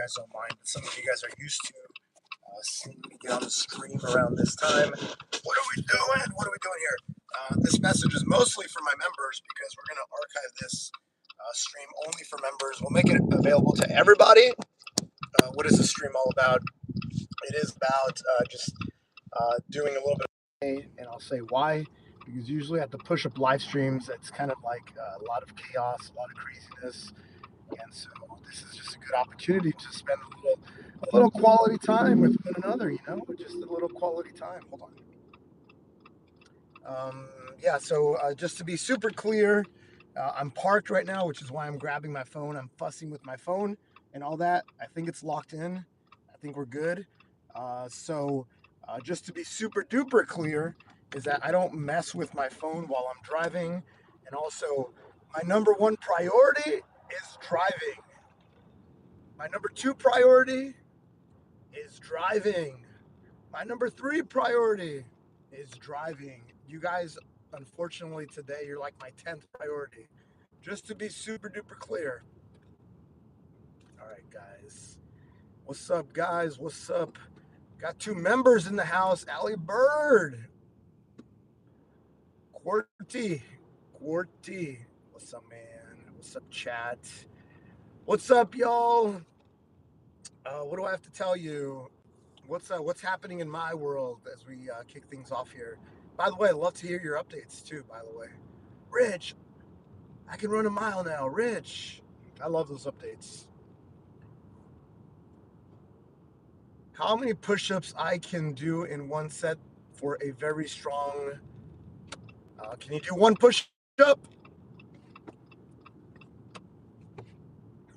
guys don't mind, but some of you guys are used to seeing me get on the stream around this time. What are we doing? What are we doing here? This message is mostly for my members because we're going to archive this stream only for members. We'll make it available to everybody. What is this stream all about? It is about just doing a little bit of, and I'll say why. Because usually at the push-up live streams, it's kind of like a lot of chaos, a lot of craziness, and so this is just a good opportunity to spend a little quality time with one another. Just a little quality time. Hold on. Yeah. So just to be super clear, I'm parked right now, which is why I'm grabbing my phone. I'm fussing with my phone and all that. I think it's locked in. I think we're good. Just to be super duper clear, is that I don't mess with my phone while I'm driving. And also, my number one priority is driving. My number two priority is driving. My number three priority is driving. You guys, unfortunately, today, you're like my 10th priority. Just to be super duper clear. All right, guys. What's up, guys? What's up? Got two members in the house. Allie Bird. Quarty. What's up, man? What's up, chat? What's up, y'all? What do I have to tell you? What's happening in my world as we kick things off here? By the way, I'd love to hear your updates too, by the way. Rich, I can run a mile now. Rich, I love those updates. How many push-ups I can do in one set for a very strong... can you do one push-up?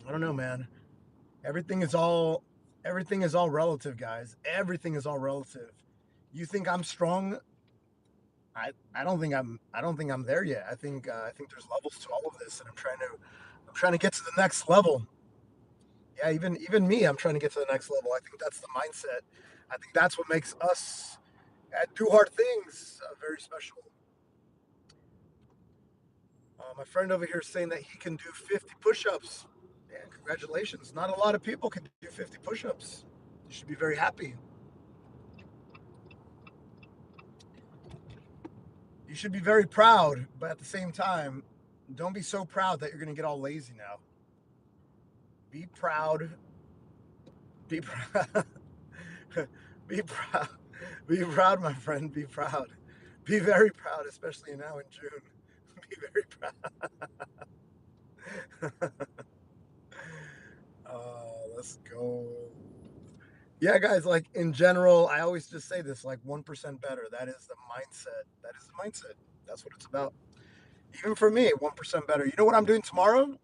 I don't know, man. Everything is all relative, guys. Everything is all relative. You think I'm strong? I don't think I'm there yet. I think there's levels to all of this, and I'm trying to get to the next level. Yeah, even me, I'm trying to get to the next level. I think that's the mindset. I think that's what makes us at Do Hard Things very special. My friend over here is saying that he can do 50 push-ups. Yeah, congratulations. Not a lot of people can do 50 push-ups. You should be very happy. You should be very proud, but at the same time, don't be so proud that you're going to get all lazy now. Be proud. Be proud. Be proud. Be proud, my friend. Be proud. Be very proud, especially now in June. Be very proud. Let's go. Yeah, guys, like in general, I always just say this, like 1% better. That is the mindset. That is the mindset. That's what it's about. Even for me, 1% better. You know what I'm doing tomorrow?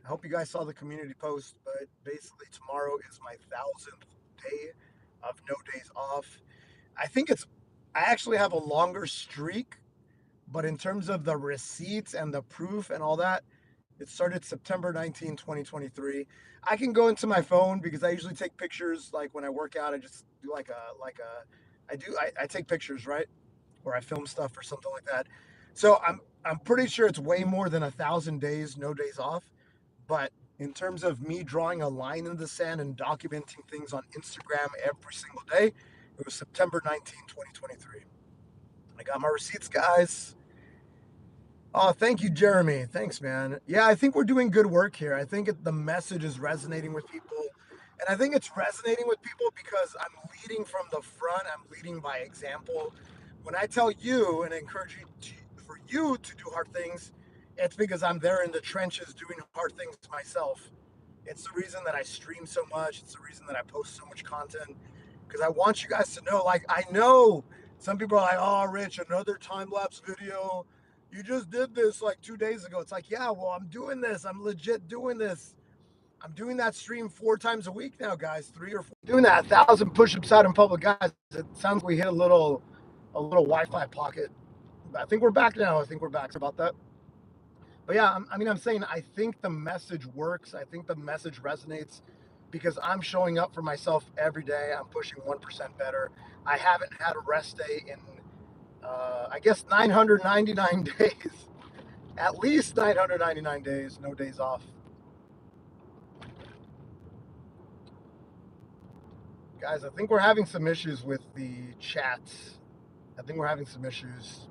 I hope you guys saw the community post, but basically tomorrow is my 1,000th day of no days off. I actually have a longer streak, but in terms of the receipts and the proof and all that, it started September 19, 2023. I can go into my phone because I usually take pictures. Like when I work out, I just do I take pictures, right? Or I film stuff or something like that. So I'm pretty sure it's way more than 1,000 days, no days off. But in terms of me drawing a line in the sand and documenting things on Instagram every single day, it was September 19, 2023. I got my receipts, guys. Oh, thank you, Jeremy. Thanks, man. Yeah, I think we're doing good work here. I think the message is resonating with people. And I think it's resonating with people because I'm leading from the front. I'm leading by example. When I tell you and encourage for you to do hard things, it's because I'm there in the trenches doing hard things myself. It's the reason that I stream so much. It's the reason that I post so much content because I want you guys to know, like, I know some people are like, oh, Rich, another time-lapse video. You just did this like 2 days ago. It's like, yeah, well, I'm doing this. I'm legit doing this. I'm doing that stream 4 times a week now, guys. 3 or 4. Doing that 1,000 push-ups out in public, guys. It sounds like we hit a little Wi-Fi pocket. I think we're back now. I think we're back about that. But yeah, I'm saying I think the message works. I think the message resonates because I'm showing up for myself every day. I'm pushing 1% better. I haven't had a rest day in, I guess, 999 days. At least 999 days, no days off. Guys, I think we're having some issues with the chat. I think we're having some issues.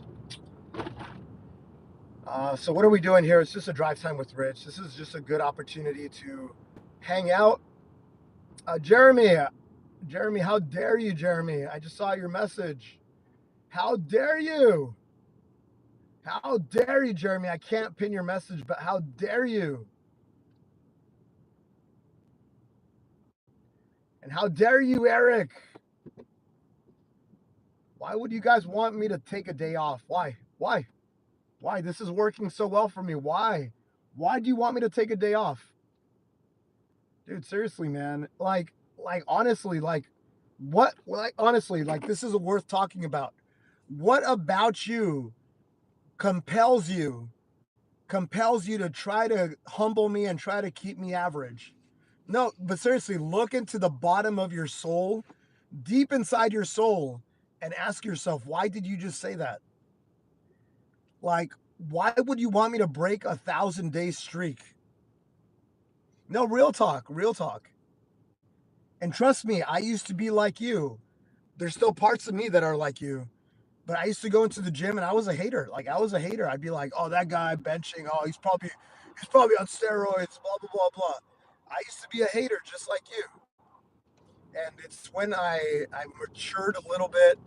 So what are we doing here? It's just a drive time with Rich. This is just a good opportunity to hang out. Jeremy, how dare you, Jeremy? I just saw your message. How dare you? How dare you, Jeremy? I can't pin your message, but how dare you? And how dare you, Eric? Why would you guys want me to take a day off? Why? Why? Why? This is working so well for me. Why? Why do you want me to take a day off? Dude, seriously, man. Like honestly, honestly, like this is worth talking about. What about you compels you to try to humble me and try to keep me average? No, but seriously, look into the bottom of your soul, deep inside your soul, and ask yourself, why did you just say that? Like, why would you want me to break 1,000-day streak? No, real talk, real talk. And trust me, I used to be like you. There's still parts of me that are like you. But I used to go into the gym and I was a hater. Like I was a hater. I'd be like, "Oh, that guy benching. Oh, he's probably on steroids. Blah blah blah blah." I used to be a hater just like you. And it's when I matured a little bit.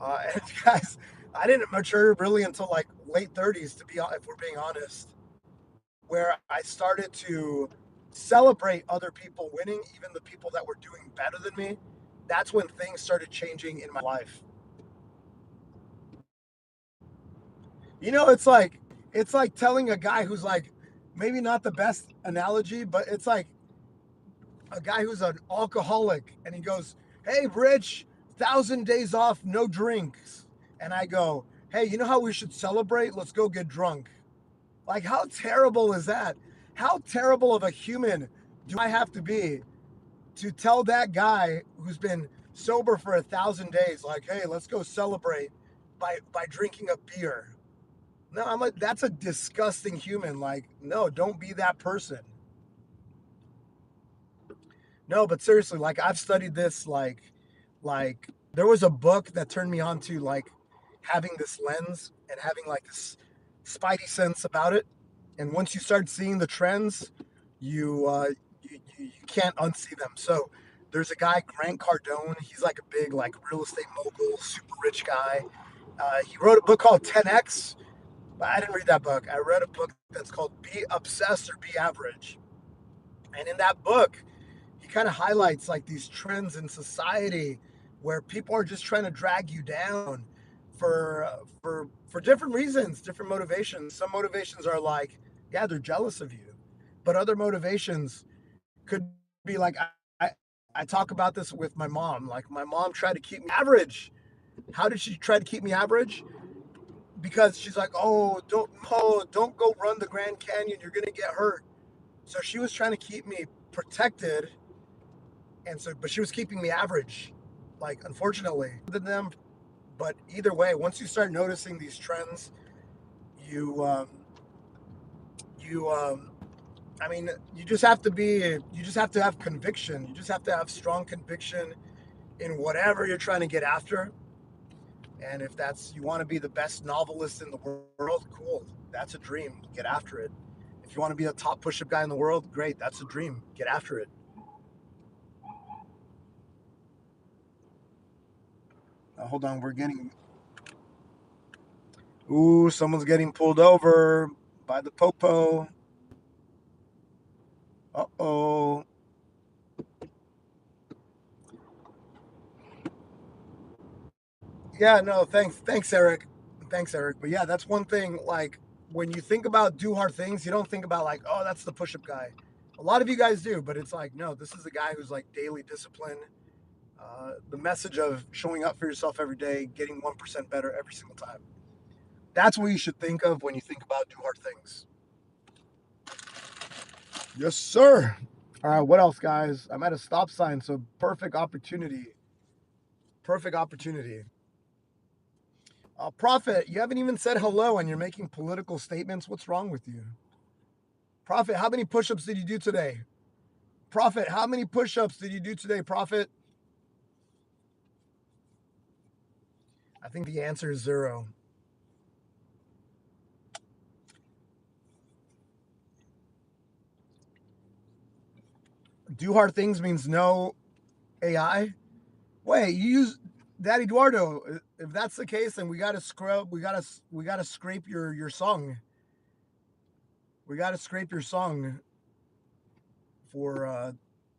And guys, I didn't mature really until like late 30s, to be if we're being honest, where I started to celebrate other people winning, even the people that were doing better than me. That's when things started changing in my life. It's like telling a guy who's like maybe not the best analogy, but it's like a guy who's an alcoholic and he goes, "Hey, Rich, 1,000 days off, no drinks." And I go, "Hey, you know how we should celebrate? Let's go get drunk." Like, how terrible is that? How terrible of a human do I have to be to tell that guy who's been sober for 1,000 days, like, "Hey, let's go celebrate by drinking a beer"? No, I'm like, that's a disgusting human. Like, no, don't be that person. No, but seriously, like I've studied this like there was a book that turned me on to like having this lens and having like this spidey sense about it. And once you start seeing the trends, you can't unsee them. So there's a guy, Grant Cardone. He's like a big like real estate mogul, super rich guy. He wrote a book called 10X, but I didn't read that book. I read a book that's called Be Obsessed or Be Average. And in that book, he kind of highlights like these trends in society where people are just trying to drag you down for different reasons, different motivations. Some motivations are like, yeah, they're jealous of you, but other motivations could be like, I, I talk about this with my mom. Like my mom tried to keep me average. How did she try to keep me average? Because she's like, don't go run the Grand Canyon. You're gonna get hurt. So she was trying to keep me protected, and so but she was keeping me average, like unfortunately than them. But either way, once you start noticing these trends, you you I mean, you just have to have conviction. You just have to have strong conviction in whatever you're trying to get after. And if that's you want to be the best novelist in the world, cool, that's a dream, get after it. If you want to be a top push-up guy in the world, great, that's a dream, get after it. Hold on, we're getting ooh, someone's getting pulled over by the popo. Uh-oh. Yeah, no, thanks, Eric. Thanks, Eric. But yeah, that's one thing. Like when you think about do hard things, you don't think about like, oh, that's the push-up guy. A lot of you guys do, but it's like, no, this is the guy who's like daily discipline. The message of showing up for yourself every day, getting 1% better every single time. That's what you should think of when you think about do hard things. Yes, sir. All right, what else, guys? I'm at a stop sign, so perfect opportunity. Perfect opportunity. Prophet, you haven't even said hello and you're making political statements. What's wrong with you? Prophet, how many push ups did you do today? Prophet, how many push ups did you do today, Prophet? I think the answer is zero. Do hard things means no AI. Wait, you use Daddy Eduardo. If that's the case, then we gotta scrub. We gotta scrape your song. We gotta scrape your song for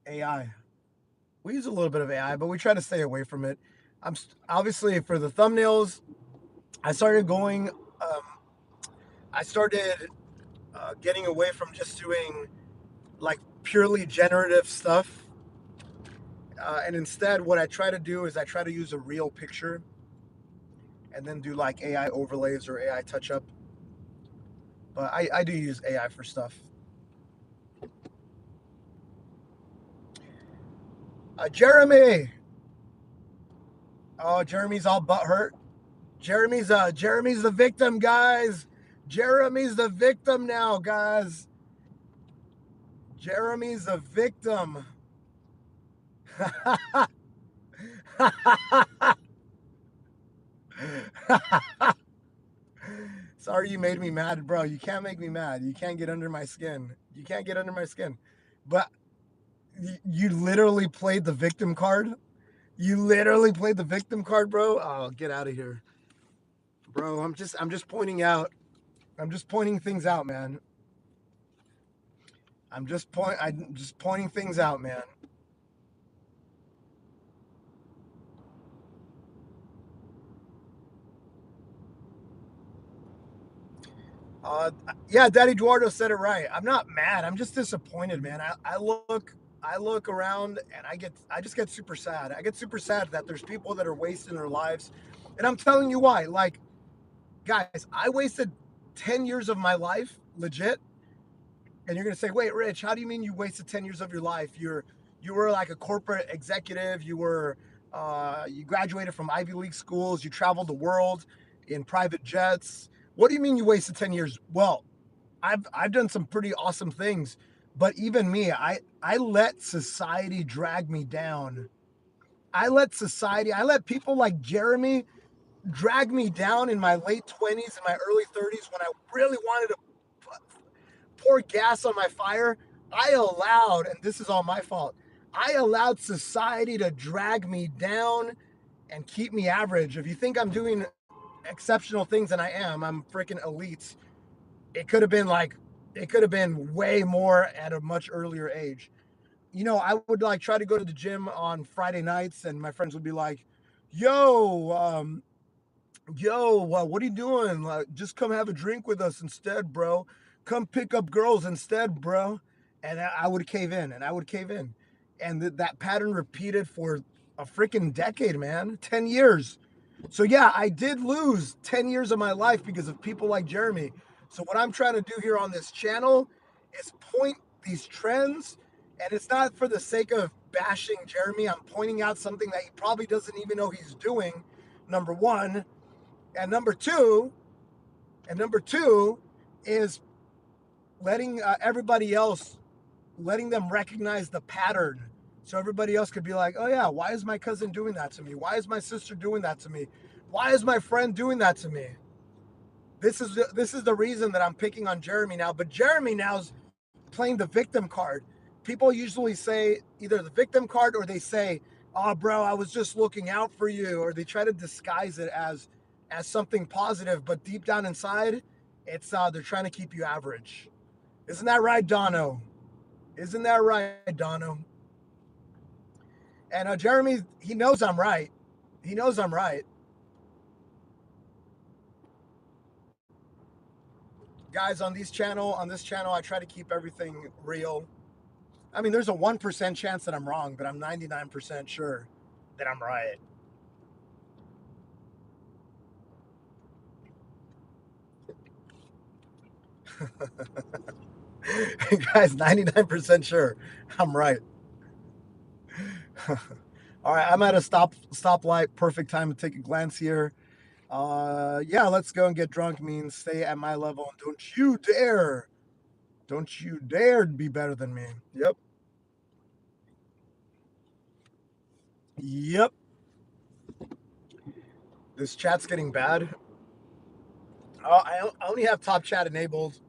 AI. We use a little bit of AI, but we try to stay away from it. Obviously for the thumbnails. I started going. I started getting away from just doing like purely generative stuff, and instead, what I try to do is I try to use a real picture and then do like AI overlays or AI touch up. But I do use AI for stuff. Jeremy. Oh, Jeremy's all butthurt. Jeremy's the victim, guys. Jeremy's the victim now, guys. Jeremy's the victim. Sorry you made me mad, bro. You can't make me mad. You can't get under my skin. You can't get under my skin. But you literally played the victim card. You literally played the victim card, bro. Oh, get out of here, bro. I'm just pointing out. I'm just pointing things out, man. I'm just pointing things out, man. Uh, yeah, Daddy Eduardo said it right. I'm not mad. I'm just disappointed, man. I look around and I just get super sad. I get super sad that there's people that are wasting their lives, and I'm telling you why. Like, guys, I wasted 10 years of my life, legit. And you're gonna say, wait, Rich, how do you mean you wasted 10 years of your life? You were like a corporate executive. You graduated from Ivy League schools. You traveled the world in private jets. What do you mean you wasted 10 years? Well, I've done some pretty awesome things, but even me, I let society drag me down. I let people like Jeremy drag me down in my late 20s and my early 30s when I really wanted to pour gas on my fire. I allowed, and this is all my fault, I allowed society to drag me down and keep me average. If you think I'm doing exceptional things, and I am, I'm freaking elite. It could have been like, it could have been way more at a much earlier age. I would like try to go to the gym on Friday nights, and my friends would be like, "Yo, what are you doing? Like, just come have a drink with us instead, bro. Come pick up girls instead, bro." And I would cave in, and I would cave in, and that pattern repeated for a freaking decade, man. 10 years. So yeah, I did lose 10 years of my life because of people like Jeremy. So what I'm trying to do here on this channel is point these trends, and it's not for the sake of bashing Jeremy. I'm pointing out something that he probably doesn't even know he's doing. Number one, and number two is letting everybody else, letting them recognize the pattern, so everybody else could be like, oh yeah, why is my cousin doing that to me? Why is my sister doing that to me? Why is my friend doing that to me? This is the reason that I'm picking on Jeremy now. But Jeremy now's playing the victim card. People usually say either the victim card, or they say, "Oh, bro, I was just looking out for you," or they try to disguise it as something positive, but deep down inside, it's they're trying to keep you average. Isn't that right, Dono? Isn't that right, Dono? And Jeremy, he knows I'm right. He knows I'm right. Guys, on this channel, I try to keep everything real. I mean, there's a 1% chance that I'm wrong, but I'm 99% sure that I'm right. Guys, 99% sure I'm right. All right, I'm at a stoplight. Perfect time to take a glance here. Yeah, let's go and get drunk means stay at my level, and don't you dare be better than me. Yep, yep. This chat's getting bad. I only have top chat enabled.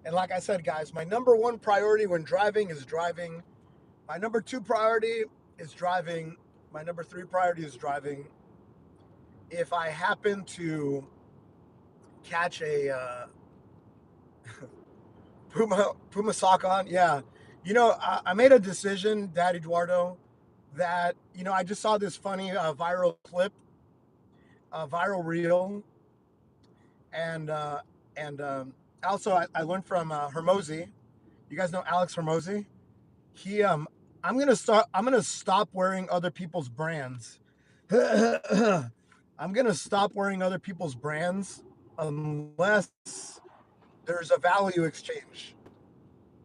And like I said, guys, my number one priority when driving is driving. My number two priority is driving. My number three priority is driving. If I happen to catch a Puma sock on, yeah. I made a decision, Dad Eduardo, that I just saw this funny viral clip, viral reel, and also I learned from Hermosi. You guys know Alex Hermosi? He I'm gonna stop wearing other people's brands. I'm gonna stop wearing other people's brands unless there's a value exchange.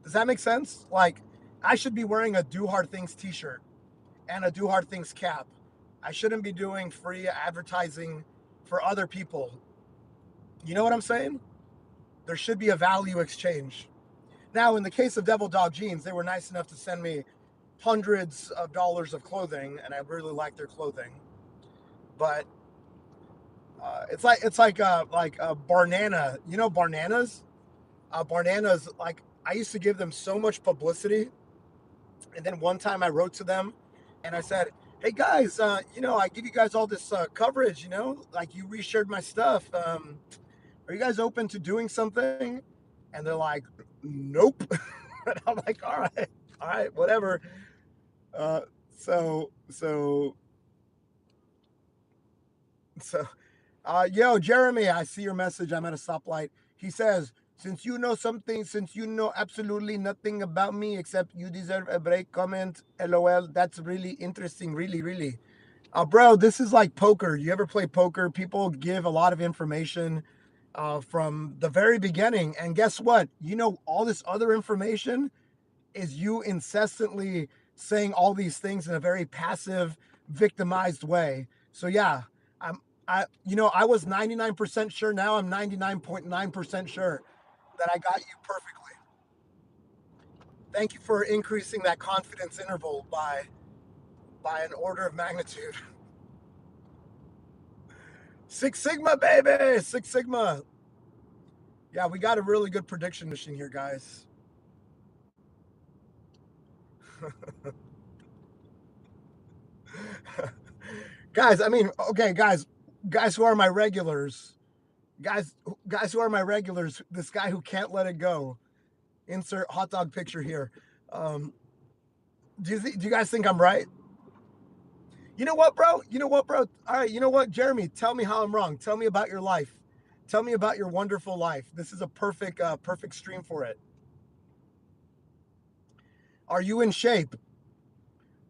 Does that make sense? Like, I should be wearing a Do Hard Things t-shirt and a Do Hard Things cap. I shouldn't be doing free advertising for other people. You know what I'm saying? There should be a value exchange. Now, in the case of Devil Dog Jeans, they were nice enough to send me hundreds of dollars of clothing, and I really like their clothing. But it's like Barnana. You know Barnanas? Barnanas, like, I used to give them so much publicity, and then one time I wrote to them, and I said, "Hey guys, I give you guys all this coverage. Like, you reshared my stuff. Are you guys open to doing something?" And they're like, "Nope." And I'm like, all right, whatever. Uh, so so so yo, Jeremy, I see your message. I'm at a stoplight. He says, since you know absolutely nothing about me except you deserve a break, comment, LOL. That's really interesting. Really, really. Bro, this is like poker. You ever play poker? People give a lot of information from the very beginning. And guess what? All this other information is you incessantly saying all these things in a very passive, victimized way. So yeah, I was 99% sure. Now I'm 99.9% sure that I got you perfectly. Thank you for increasing that confidence interval by an order of magnitude. Six Sigma, baby, Six Sigma. Yeah, we got a really good prediction machine here, guys. Guys, I mean, okay, guys who are my regulars, guys, guys who are my regulars. This guy who can't let it go. Insert hot dog picture here. Um, do you guys think I'm right? You know what, bro? You know what, bro? All right, you know what, Jeremy? Tell me how I'm wrong. Tell me about your life. Tell me about your wonderful life. This is a perfect stream for it. Are you in shape?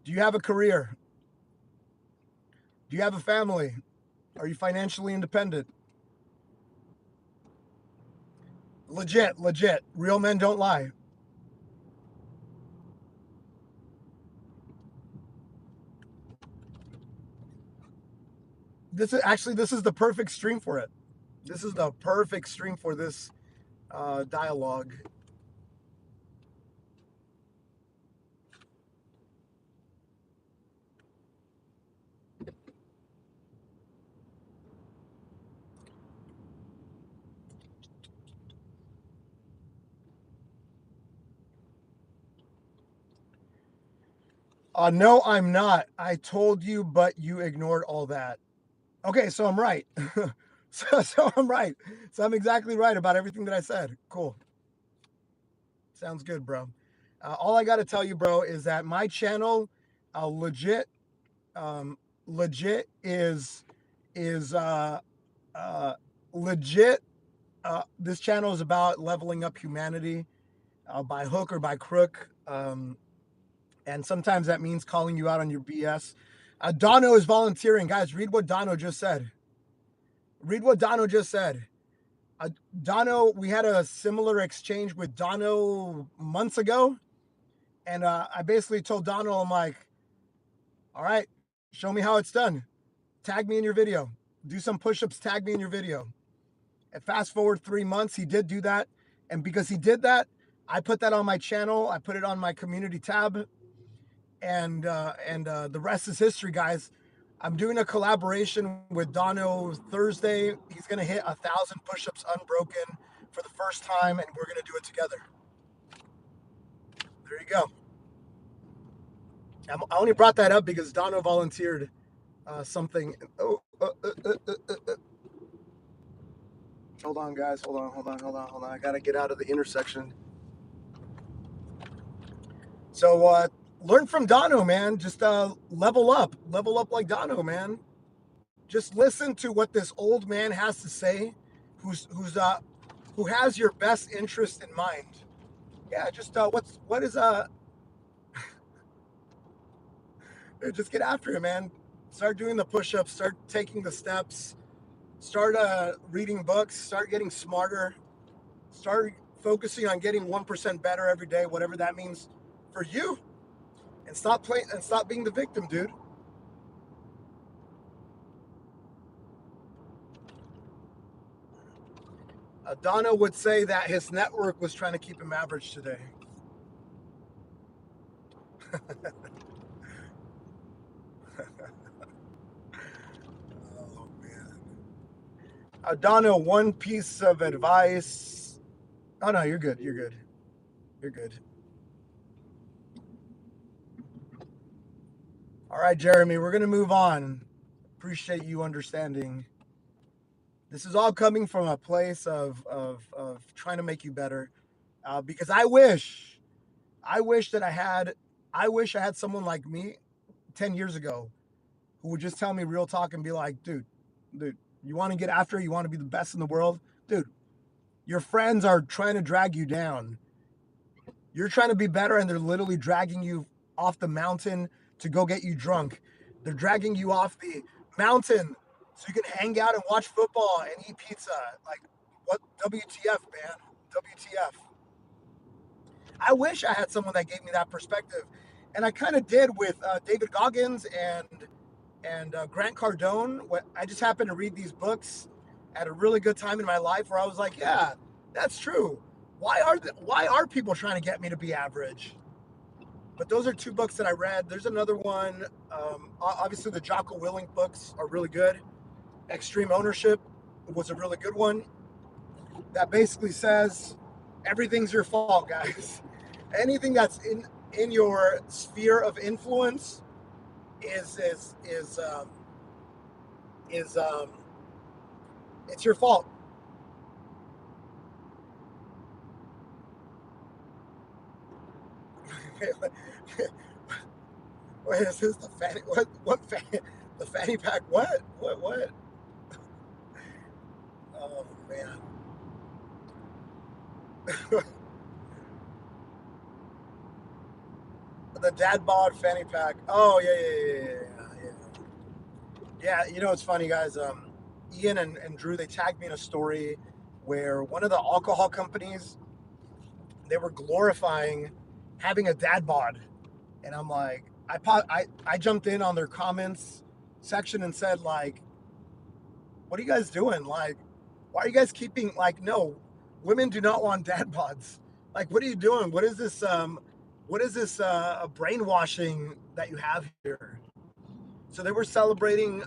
Do you have a career? Do you have a family? Are you financially independent? Legit, legit. Real men don't lie. This is the perfect stream for it. This is the perfect stream for this dialogue. No, I'm not. I told you, but you ignored all that. Okay, so I'm right. So I'm right. So I'm exactly right about everything that I said. Cool. Sounds good, bro. All I got to tell you, bro, is that my channel, legit, legit is uh, legit. This channel is about leveling up humanity by hook or by crook. And sometimes that means calling you out on your BS. Dono is volunteering. Guys, read what Dono just said. Read what Dono just said. Dono, we had a similar exchange with Dono months ago. And I basically told Dono, I'm like, all right, show me how it's done. Tag me in your video. Do some push ups, tag me in your video. And fast forward 3 months, he did do that. And because he did that, I put that on my channel. I put it on my community tab. And the rest is history, guys. I'm doing a collaboration with Dono Thursday. He's gonna hit 1,000 push-ups unbroken for the first time, and we're gonna do it together. There you go. I only brought that up because Dono volunteered something. Hold on, guys. Hold on. I gotta get out of the intersection. So learn from Dono, man. Just level up like Dono, man. Just listen to what this old man has to say, who has your best interest in mind. Yeah, just what is just get after it, man. Start doing the push-ups, start taking the steps, start reading books, start getting smarter, start focusing on getting 1% better every day, whatever that means for you, and stop being the victim, dude. Donna would say that his network was trying to keep him average today. Oh man. Donna, one piece of advice. Oh no, you're good. You're good. You're good. All right, Jeremy, we're gonna move on. Appreciate you understanding. This is all coming from a place of trying to make you better. Because I wish I had someone like me 10 years ago who would just tell me real talk and be like, dude, you want to get after it? You want to be the best in the world? Dude, your friends are trying to drag you down. You're trying to be better and they're literally dragging you off the mountain to go get you drunk. They're dragging you off the mountain so you can hang out and watch football and eat pizza. Like, what? WTF, man? WTF. I wish I had someone that gave me that perspective. And I kind of did with David Goggins and Grant Cardone. I just happened to read these books at a really good time in my life where I was like, yeah, that's true. Why are people trying to get me to be average? But those are two books that I read. There's another one. Obviously, the Jocko Willink books are really good. Extreme Ownership was a really good one. That basically says everything's your fault, guys. Anything that's in your sphere of influence is it's your fault. What is this? The fanny? What fanny? The fanny pack? What? Oh man. The dad bod fanny pack. Oh yeah. Yeah, you know it's funny, guys. Ian and Drew, they tagged me in a story where one of the alcohol companies, they were glorifying having a dad bod, and I'm like, I jumped in on their comments section and said like, what are you guys doing? Like, why are you guys keeping like, no, women do not want dad bods. Like, what are you doing? What is this brainwashing that you have here? So they were celebrating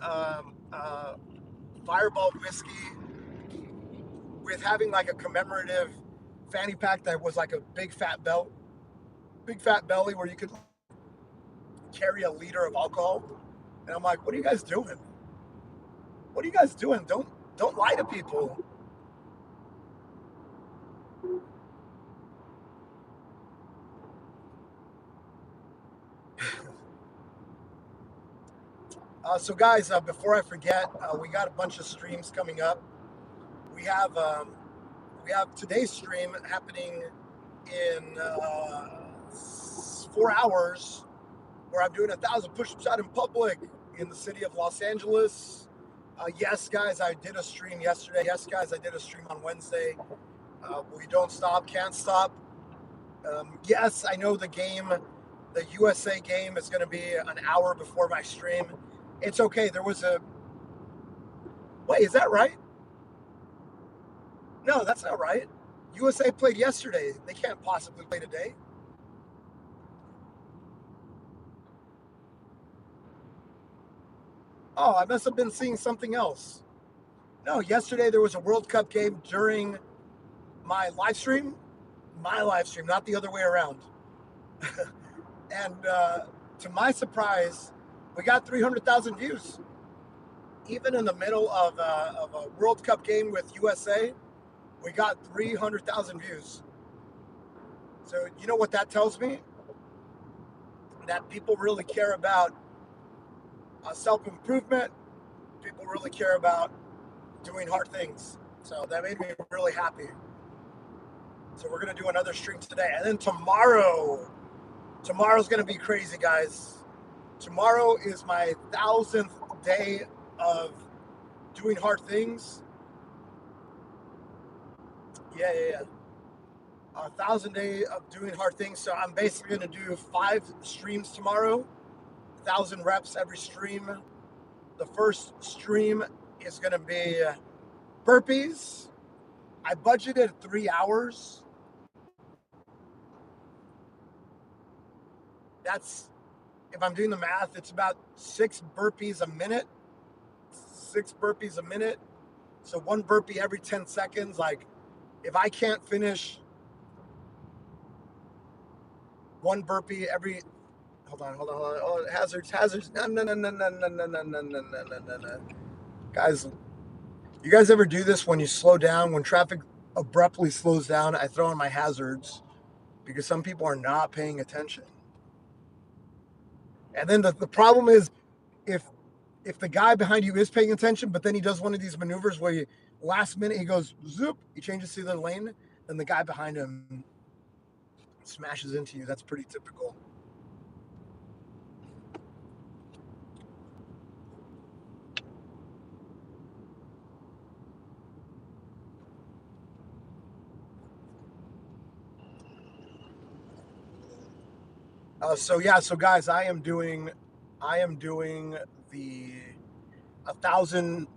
Fireball whiskey with having like a commemorative fanny pack that was like a big fat belly where you could carry a liter of alcohol. And I'm like, what are you guys doing? What are you guys doing? Don't lie to people. So guys, before I forget, we got a bunch of streams coming up. We have we have today's stream happening in 4 hours, where I'm doing 1,000 push-ups out in public in the city of Los Angeles. Yes, guys, I did a stream yesterday. Yes, guys, I did a stream on Wednesday. We don't stop, can't stop. Yes, I know the USA game is going to be an hour before my stream. It's okay. There was a wait. Is that right? No, that's not right. USA played yesterday. They can't possibly play today. Oh, I must have been seeing something else. No, yesterday there was a World Cup game during my live stream. My live stream, not the other way around. And to my surprise, we got 300,000 views. Even in the middle of a World Cup game with USA, we got 300,000 views. So, you know what that tells me? That people really care about self improvement. People really care about doing hard things. So, that made me really happy. So, we're going to do another stream today. And then tomorrow's going to be crazy, guys. Tomorrow is my 1,000th day of doing hard things. Yeah. 1,000 day of doing hard things. So I'm basically going to do 5 streams tomorrow, 1,000 reps every stream. The first stream is going to be burpees. I budgeted 3 hours. That's, if I'm doing the math, it's about 6 burpees a minute. 6 burpees a minute. So 1 burpee every 10 seconds. Like, if I can't finish 1 burpee every, hold on. Oh, hazards. No. Guys, you guys ever do this when you slow down, when traffic abruptly slows down? I throw in my hazards because some people are not paying attention. And then the problem is if the guy behind you is paying attention, but then he does one of these maneuvers where you, last minute he goes zoop, he changes to the lane, then the guy behind him smashes into you. That's pretty typical. So guys, I am doing the 1,000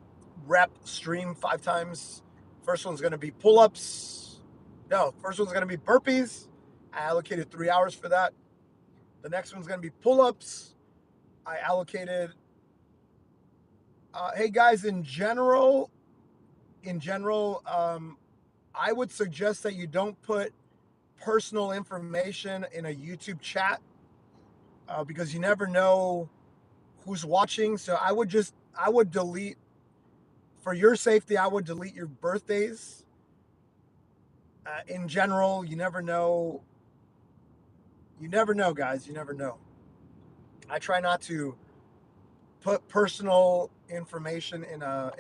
rep stream 5 times. First one's going to be pull-ups. No, first one's going to be burpees. I allocated 3 hours for that. The next one's going to be pull-ups. I allocated. Hey guys, in general, I would suggest that you don't put personal information in a YouTube chat because you never know who's watching. So I would delete, for your safety, I would delete your birthdays. In general, you never know. You never know, guys. You never know. I try not to put personal information in a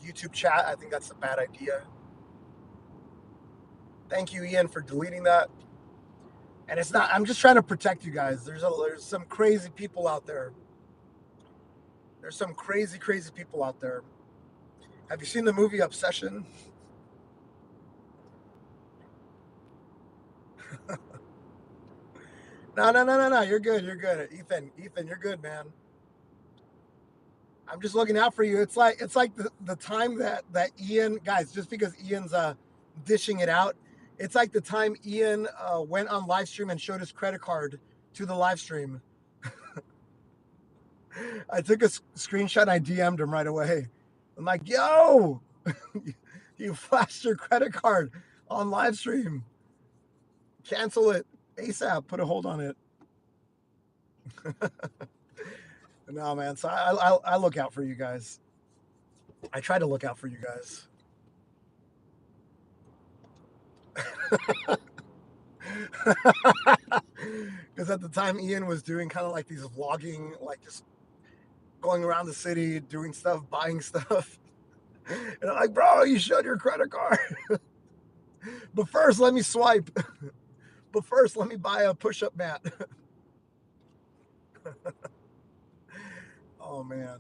YouTube chat. I think that's a bad idea. Thank you, Ian, for deleting that. And it's not. I'm just trying to protect you guys. There's some crazy people out there. There's some crazy people out there. Have you seen the movie Obsession? No. You're good. Ethan, you're good, man. I'm just looking out for you. It's like the time that Ian, guys, just because Ian's dishing it out, it's like the time Ian went on live stream and showed his credit card to the live stream. I took a screenshot and I DM'd him right away. I'm like, yo, you flashed your credit card on live stream. Cancel it ASAP. Put a hold on it. No, man. So I look out for you guys. I try to look out for you guys. Because at the time Ian was doing kind of like these vlogging, like just going around the city, doing stuff, buying stuff. And I'm like, bro, you showed your credit card. But first, let me swipe. But first, let me buy a push-up mat. Oh, man.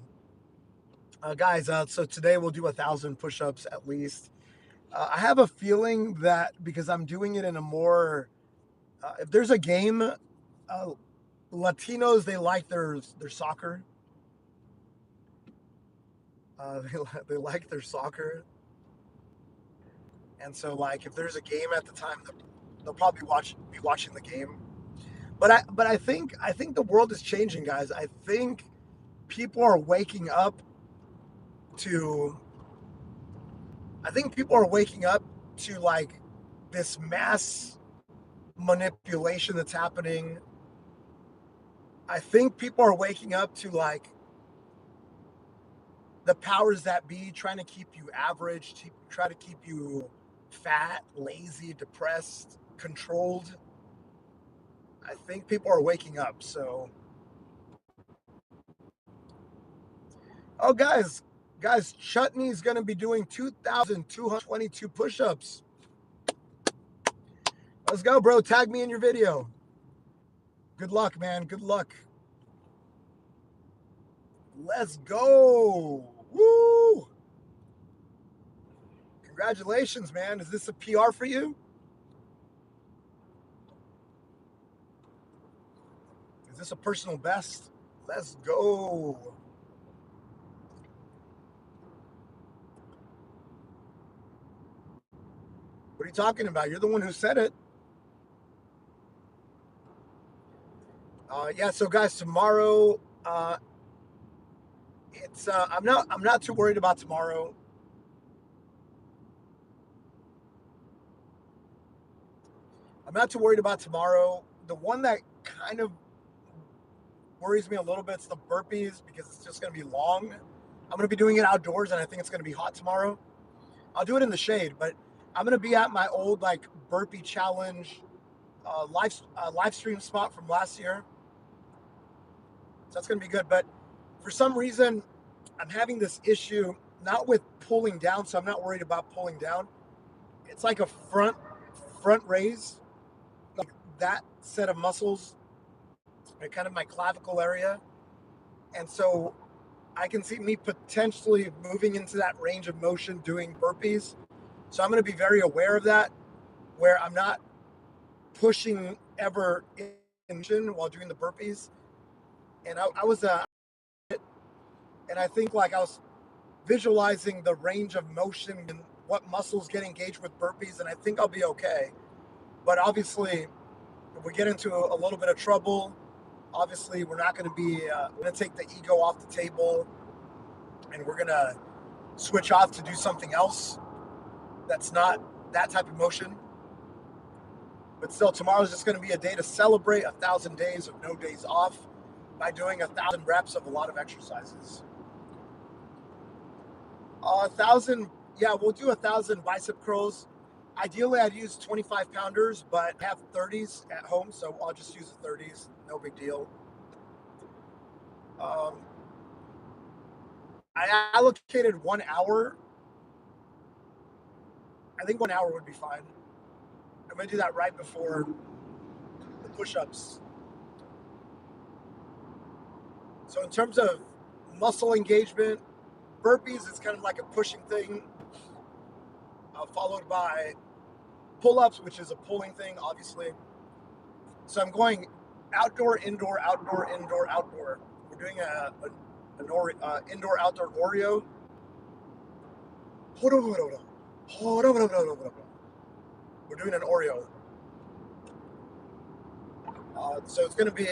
Guys, so today we'll do 1,000 push-ups at least. I have a feeling that because I'm doing it in a more, if there's a game, Latinos, they like their soccer. They like their soccer. And so, like, if there's a game at the time, they'll probably be watching the game. But I think the world is changing, guys. I think people are waking up to, I think people are waking up to like this mass manipulation that's happening. I think people are waking up to like the powers that be trying to keep you average, to try to keep you fat, lazy, depressed, controlled. I think people are waking up. So, oh, guys, Chutney's going to be doing 2,222 push ups. Let's go, bro. Tag me in your video. Good luck, man. Good luck. Let's go. Woo! Congratulations, man. Is this a PR for you? Is this a personal best? Let's go. What are you talking about? You're the one who said it. Yeah. So, guys, tomorrow, it's I'm not too worried about tomorrow. I'm not too worried about tomorrow. The one that kind of worries me a little bit is the burpees because it's just going to be long. I'm going to be doing it outdoors, and I think it's going to be hot tomorrow. I'll do it in the shade, but I'm going to be at my old like burpee challenge live stream spot from last year. So that's going to be good. But for some reason, I'm having this issue not with pulling down, so I'm not worried about pulling down. It's like a front raise, like that set of muscles, kind of my clavicle area, and so I can see me potentially moving into that range of motion doing burpees. So I'm going to be very aware of that, where I'm not pushing ever in while doing the burpees. And I was, and I think like I was visualizing the range of motion and what muscles get engaged with burpees, and I think I'll be okay. But obviously, if we get into a little bit of trouble, obviously we're not going to be, we're going to take the ego off the table, and we're going to switch off to do something else that's not that type of motion. But still, tomorrow's just going to be a day to celebrate 1,000 days of no days off by doing 1,000 reps of a lot of exercises. 1,000, yeah, we'll do 1,000 bicep curls. Ideally, I'd use 25 pounders, but I have 30s at home, so I'll just use the 30s. No big deal. I allocated 1 hour. I think 1 hour would be fine. I'm going to do that right before the push-ups. So in terms of muscle engagement, burpees, it's kind of like a pushing thing, followed by pull-ups, which is a pulling thing, obviously. So I'm going outdoor, indoor, outdoor, indoor, outdoor. We're doing an indoor-outdoor Oreo. We're doing an Oreo. So it's going to be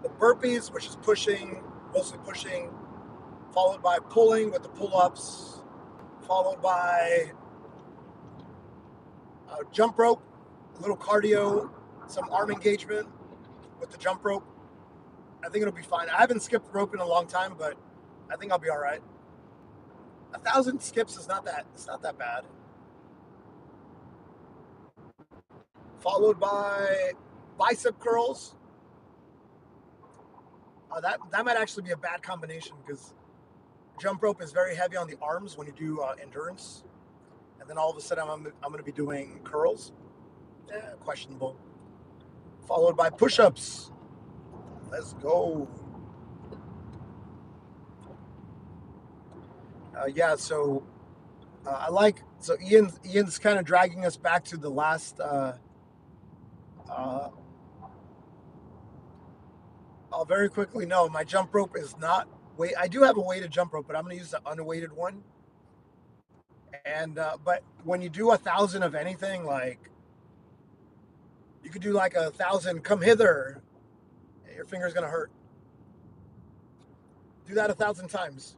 the burpees, which is pushing, mostly pushing, followed by pulling with the pull-ups, followed by jump rope, a little cardio, some arm engagement with the jump rope. I think it'll be fine. I haven't skipped rope in a long time, but I think I'll be all right. 1,000 skips is not that. It's not that bad. Followed by bicep curls. That might actually be a bad combination because jump rope is very heavy on the arms when you do endurance, and then all of a sudden I'm going to be doing curls. Questionable. Followed by push-ups. Let's go. Yeah, so I like, so Ian's kind of dragging us back to the last I'll very quickly, no, my jump rope is not weight. I do have a weighted jump rope, but I'm going to use the unweighted one. And but when you do 1,000 of anything, like you could do like 1,000 come hither, your finger's going to hurt. Do that 1,000 times.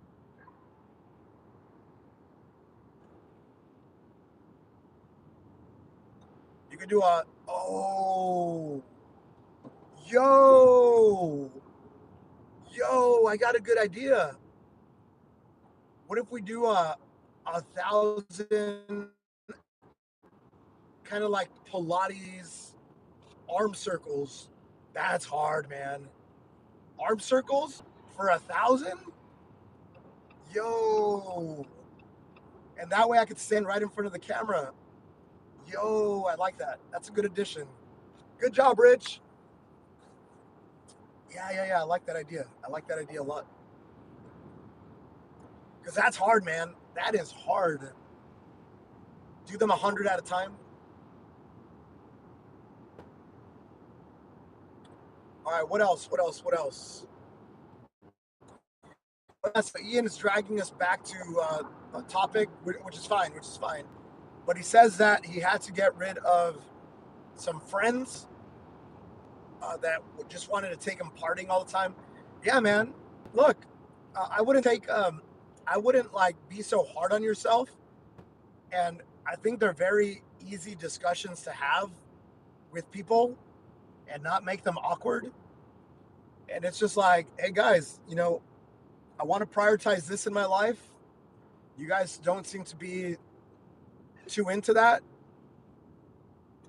You could do a, oh, yo, I got a good idea. What if we do a thousand kind of like Pilates arm circles? That's hard, man. Arm circles for 1,000? Yo. And that way I could stand right in front of the camera. Yo, I like that. That's a good addition. Good job, Rich. Yeah. I like that idea. I like that idea a lot. Because that's hard, man. That is hard. Do them 100 at a time. All right, what else? What else? What else? So Ian is dragging us back to a topic, which is fine, which is fine. But he says that he had to get rid of some friends that just wanted to take him partying all the time. Yeah, man. Look, I wouldn't like be so hard on yourself. And I think they're very easy discussions to have with people and not make them awkward. And it's just like, hey guys, I want to prioritize this in my life. You guys don't seem to be too into that.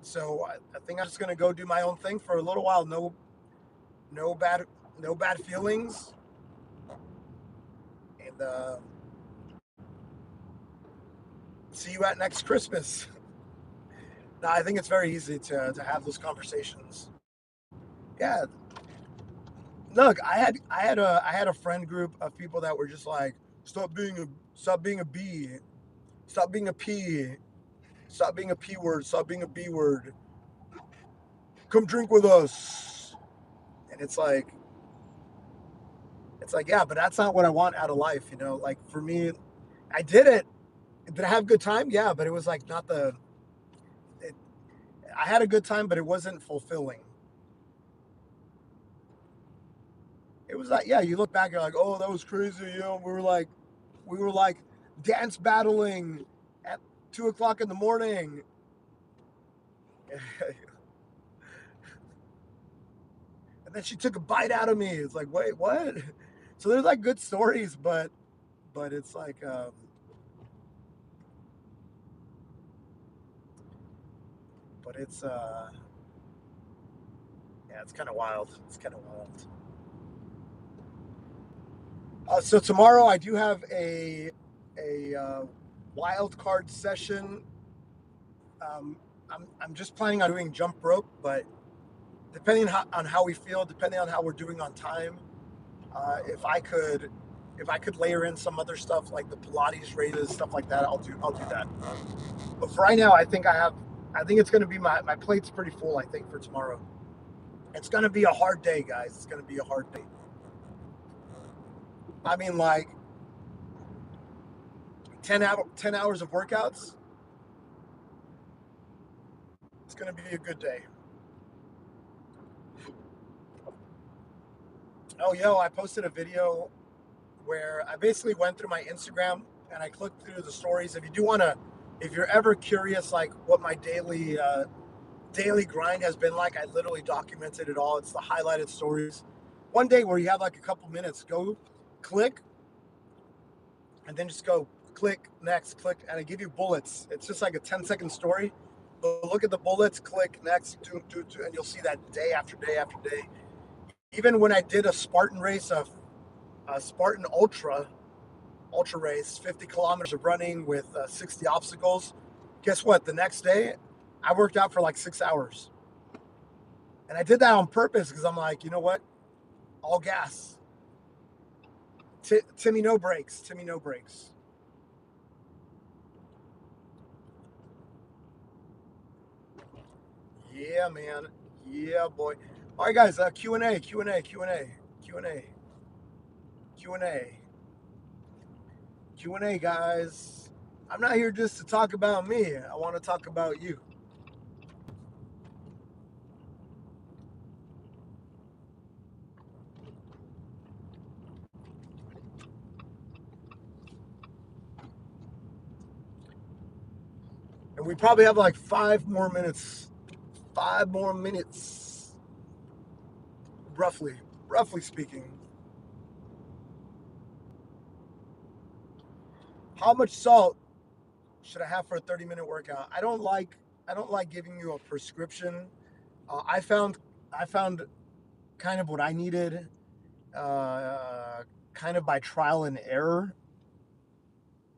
So I think I'm just gonna go do my own thing for a little while. No bad, no bad feelings, and see you at next Christmas. Now I think it's very easy to have those conversations. Yeah, look, I had a friend group of people that were just like, stop being a B, stop being a P, stop being a P word, stop being a B word. Come drink with us. And it's like, yeah, but that's not what I want out of life. Like for me, I did it. Did I have a good time? Yeah, but it was like not the. It, I had a good time, but it wasn't fulfilling. It was like, yeah, you look back, you're like, oh, that was crazy. We were like dance battling at 2 o'clock in the morning. And then she took a bite out of me. It's like, wait, what? So there's like good stories, but it's like, but it's yeah, it's kind of wild. It's kind of wild. So tomorrow I do have a wild card session. I'm just planning on doing jump rope, but depending on how we feel, depending on how we're doing on time, uh, if I could if I could layer in some other stuff like the Pilates raises, stuff like that, I'll do that. But for right now, I think it's going to be my plate's pretty full. I think for tomorrow, it's going to be a hard day, guys. It's going to be a hard day. I mean, like 10 hours of workouts. It's going to be a good day. Oh, yo, I posted a video where I basically went through my Instagram and I clicked through the stories. If you're ever curious, like what my daily grind has been like, I literally documented it all. It's the highlighted stories. One day where you have like a couple minutes, go click and then just go click next, click, and I give you bullets. It's just like a 10-second story. But look at the bullets, click next, do, and you'll see that day after day after day. Even when I did a Spartan race, a Spartan ultra race, 50 kilometers of running with 60 obstacles. Guess what? The next day, I worked out for like 6 hours. And I did that on purpose because I'm like, you know what? All gas. Timmy no breaks. Timmy no breaks. Yeah, man. Yeah, boy. All right, guys. Q&A, Q&A, Q&A, Q&A, Q&A, Q&A, guys. I'm not here just to talk about me. I want to talk about you. And we probably have like 5 more minutes. 5 more minutes, roughly speaking. How much salt should I have for a 30-minute workout? I don't like giving you a prescription. I found kind of what I needed, kind of by trial and error.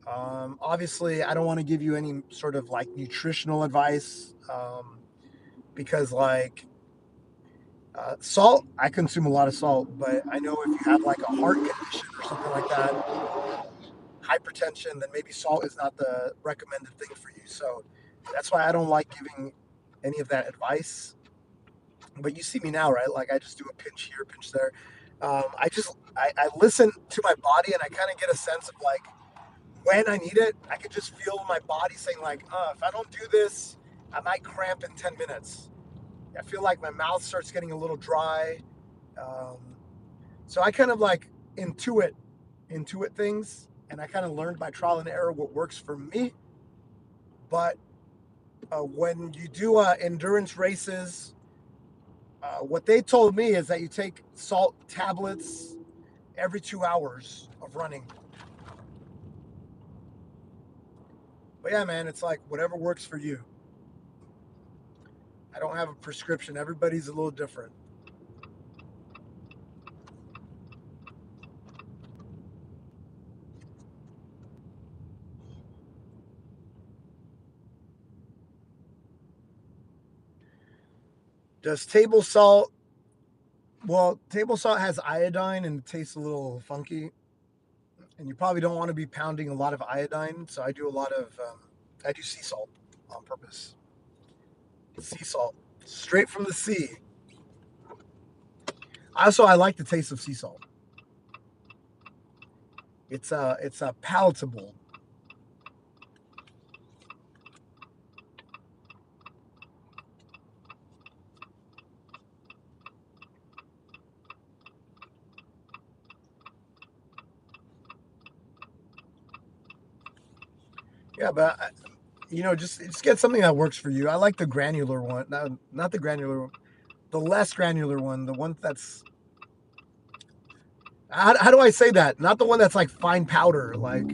Obviously, I don't want to give you any sort of like nutritional advice, because like salt, I consume a lot of salt, but I know if you have like a heart condition or something like that, hypertension, then maybe salt is not the recommended thing for you. So that's why I don't like giving any of that advice. But you see me now, right? Like I just do a pinch here, pinch there. I listen to my body and I kind of get a sense of like when I need it. I can just feel my body saying like, if I don't do this, I might cramp in 10 minutes. I feel like my mouth starts getting a little dry. Um, so I kind of like intuit things, and I kind of learned by trial and error what works for me. But when you do endurance races, what they told me is that you take salt tablets every 2 hours of running. But yeah, man, it's like whatever works for you. I don't have a prescription. Everybody's a little different. Does table salt? Well, table salt has iodine and it tastes a little funky, and you probably don't want to be pounding a lot of iodine. So I do sea salt on purpose. Sea salt, straight from the sea. Also, I like the taste of sea salt. It's palatable. Yeah, but just get something that works for you. I like the granular one, not the granular, the less granular one, the one that's how do I say that? Not the one that's like fine powder, like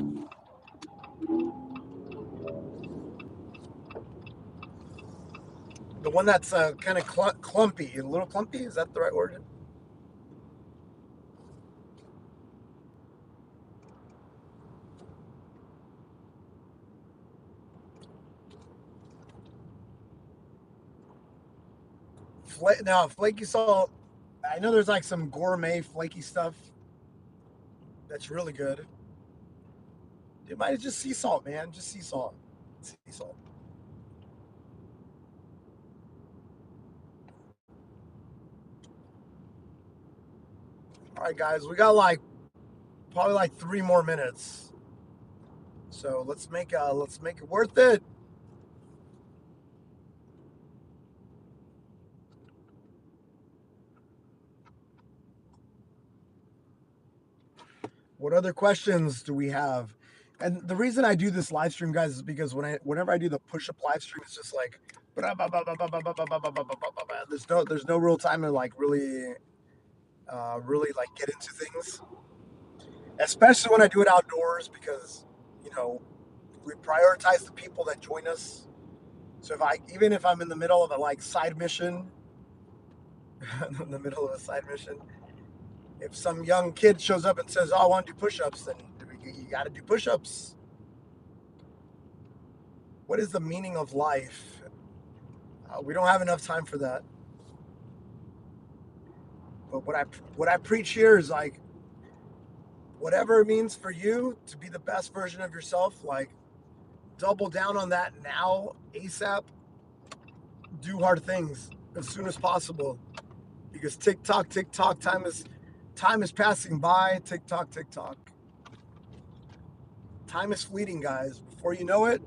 the one that's kind of clumpy, a little clumpy. Is that the right word? Now, flaky salt. I know there's like some gourmet flaky stuff that's really good. It might just sea salt, man. Just sea salt. Sea salt. All right, guys, we got like probably like 3 more minutes. So let's make it worth it. What other questions do we have? And the reason I do this live stream, guys, is because whenever I do the push up live stream, it's just like there's no real time to like really like get into things. Especially when I do it outdoors, because you know we prioritize the people that join us. So even if I'm in the middle of a like side mission, in the middle of a side mission, if some young kid shows up and says, "Oh, I want to do push-ups," then you got to do push-ups. What is the meaning of life? We don't have enough time for that. But what I preach here is like whatever it means for you to be the best version of yourself. Like double down on that now, ASAP. Do hard things as soon as possible, because tick tock, time is passing by. Tick tock, tick tock. Time is fleeting, guys. Before you know it,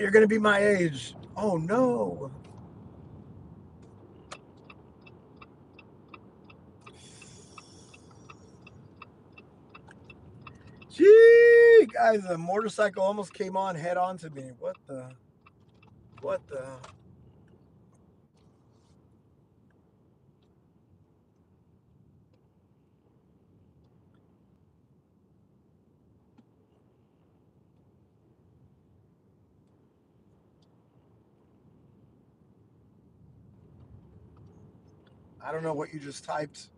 you're gonna be my age. Oh no. Gee, Guys, a motorcycle almost came on head on to me. What the? What the? I don't know what you just typed.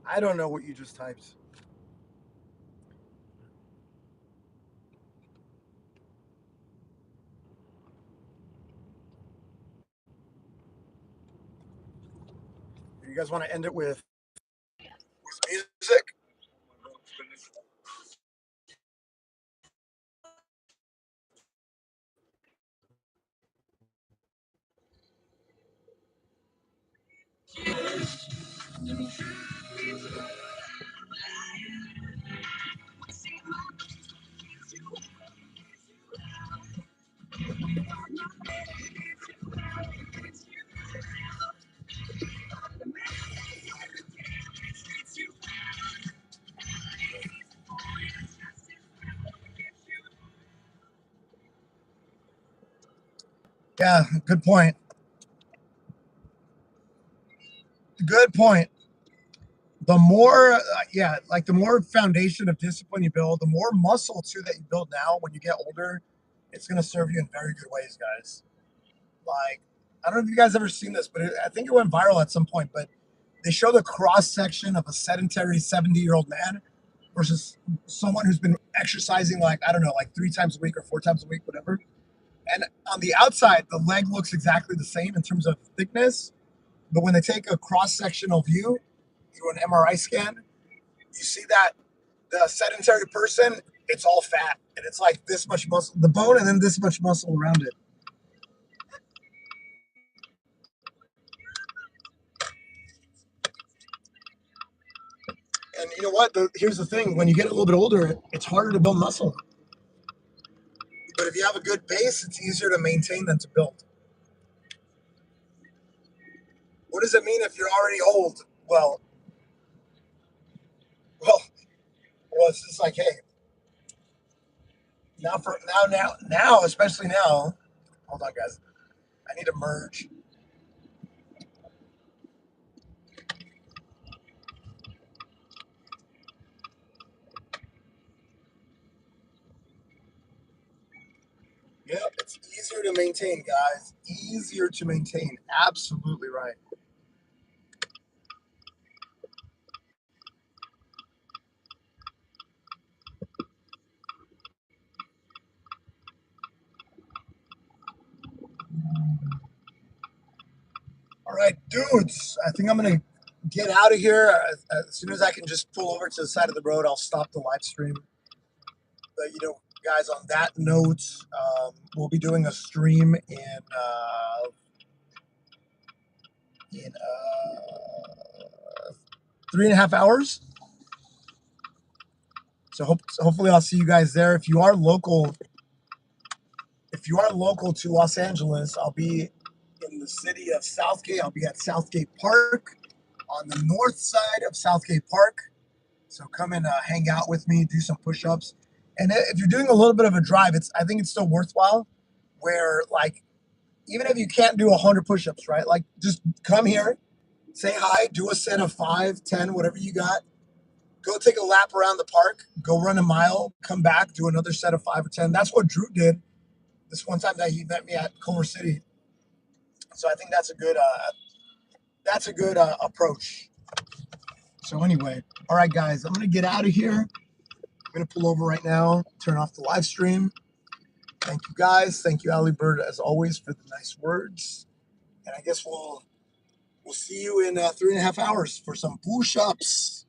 I don't know what you just typed. You guys want to end it with music? Yeah, good point. Good point. The more, yeah, like the more foundation of discipline you build, the more muscle too that you build now when you get older, it's going to serve you in very good ways, guys. Like, I don't know if you guys ever seen this, but I think it went viral at some point. But they show the cross section of a sedentary 70-year-old man versus someone who's been exercising like I don't know, like 3 times a week or 4 times a week, whatever. And on the outside, the leg looks exactly the same in terms of thickness, but when they take a cross sectional view through an MRI scan, you see that the sedentary person, it's all fat and it's like this much muscle, the bone, and then this much muscle around it. And you know what? Here's the thing: when you get a little bit older, it's harder to build muscle. But if you have a good base, it's easier to maintain than to build. What does it mean if you're already old? Well, well, it's just like, hey, now, especially now. Hold on, guys. I need to merge. Yeah, it's easier to maintain, guys. Easier to maintain. Absolutely right. All right, dudes. I think I'm gonna get out of here as soon as I can. Just pull over to the side of the road. I'll stop the live stream. But guys, on that note, we'll be doing a stream in 3.5 hours. So hopefully I'll see you guys there. If you are local to Los Angeles, I'll be in the city of Southgate. I'll be at Southgate Park on the north side of Southgate Park. So come and hang out with me, do some push-ups. And if you're doing a little bit of a drive, I think it's still worthwhile. Where like even if you can't do 100 push-ups, right? Like just come here, say hi, do a set of 5, 10, whatever you got. Go take a lap around the park, go run a mile, come back, do another set of 5 or 10. That's what Drew did this one time that he met me at Culver City. So I think that's a good approach. So anyway, all right, guys, I'm gonna get out of here. I'm gonna pull over right now, turn off the live stream. Thank you, guys. Thank you, Ali Bird, as always, for the nice words. And I guess we'll see you in 3.5 hours for some push-ups.